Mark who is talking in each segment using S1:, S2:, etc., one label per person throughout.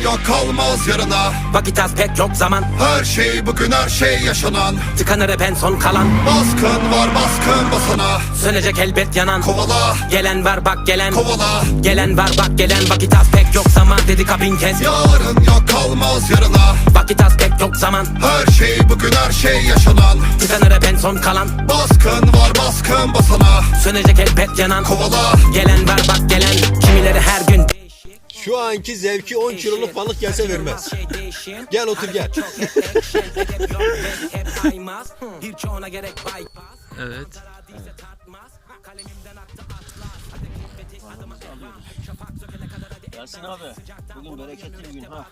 S1: yok kalmaz yarına.
S2: Vakit az pek yok zaman.
S1: Her şey bugün, her şey yaşanan.
S2: Tıkanır hep en son kalan.
S1: Baskın var, baskın basana.
S2: Sönecek elbet yanan.
S1: Kovala,
S2: Gelen var bak gelen.
S1: kovala.
S2: Gelen var bak gelen. Vakit az pek yok zaman dedik ha bin kez.
S1: Yarın yok kalmaz yarına.
S2: Vakit az pek yok zaman.
S1: Her şey bugün, her şey yaşanan.
S2: Tıkanır hep en son kalan.
S1: Baskın var, baskın basana.
S2: Sönecek elbet yanan.
S1: Kovala,
S2: Gelen var bak gelen. Kimileri her gün
S3: Şu anki zevki 10 kiloluk balık gelse vermez. Gel otur gel.
S4: Evet.
S5: Yasin abi, bugün bereketli bir gün ha.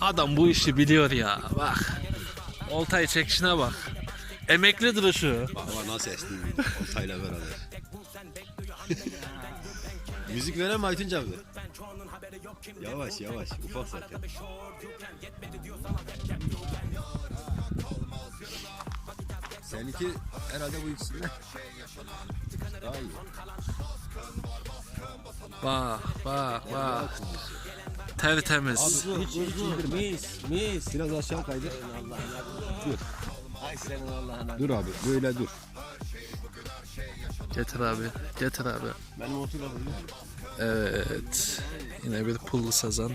S4: Adam bu işi biliyor ya. Bak. Oltayı çekişine bak. Emekli duruşu.
S3: Baba nasıl esniyor oltayla beraber. Müzik veren mi Aytunç abi? Yavaş yavaş ufak zaten. Seninki herhalde bu ikisinden daha iyi.
S4: Bak bak bak. Tertemiz.
S5: Mis.
S3: Biraz aşağı kaydır. Dur.
S5: Ay senin Allah'ına.
S3: Dur abi böyle dur.
S4: Getir abi. Getir abi.
S5: Benim oturalım.
S4: Evet. Yine bir pullu sazan.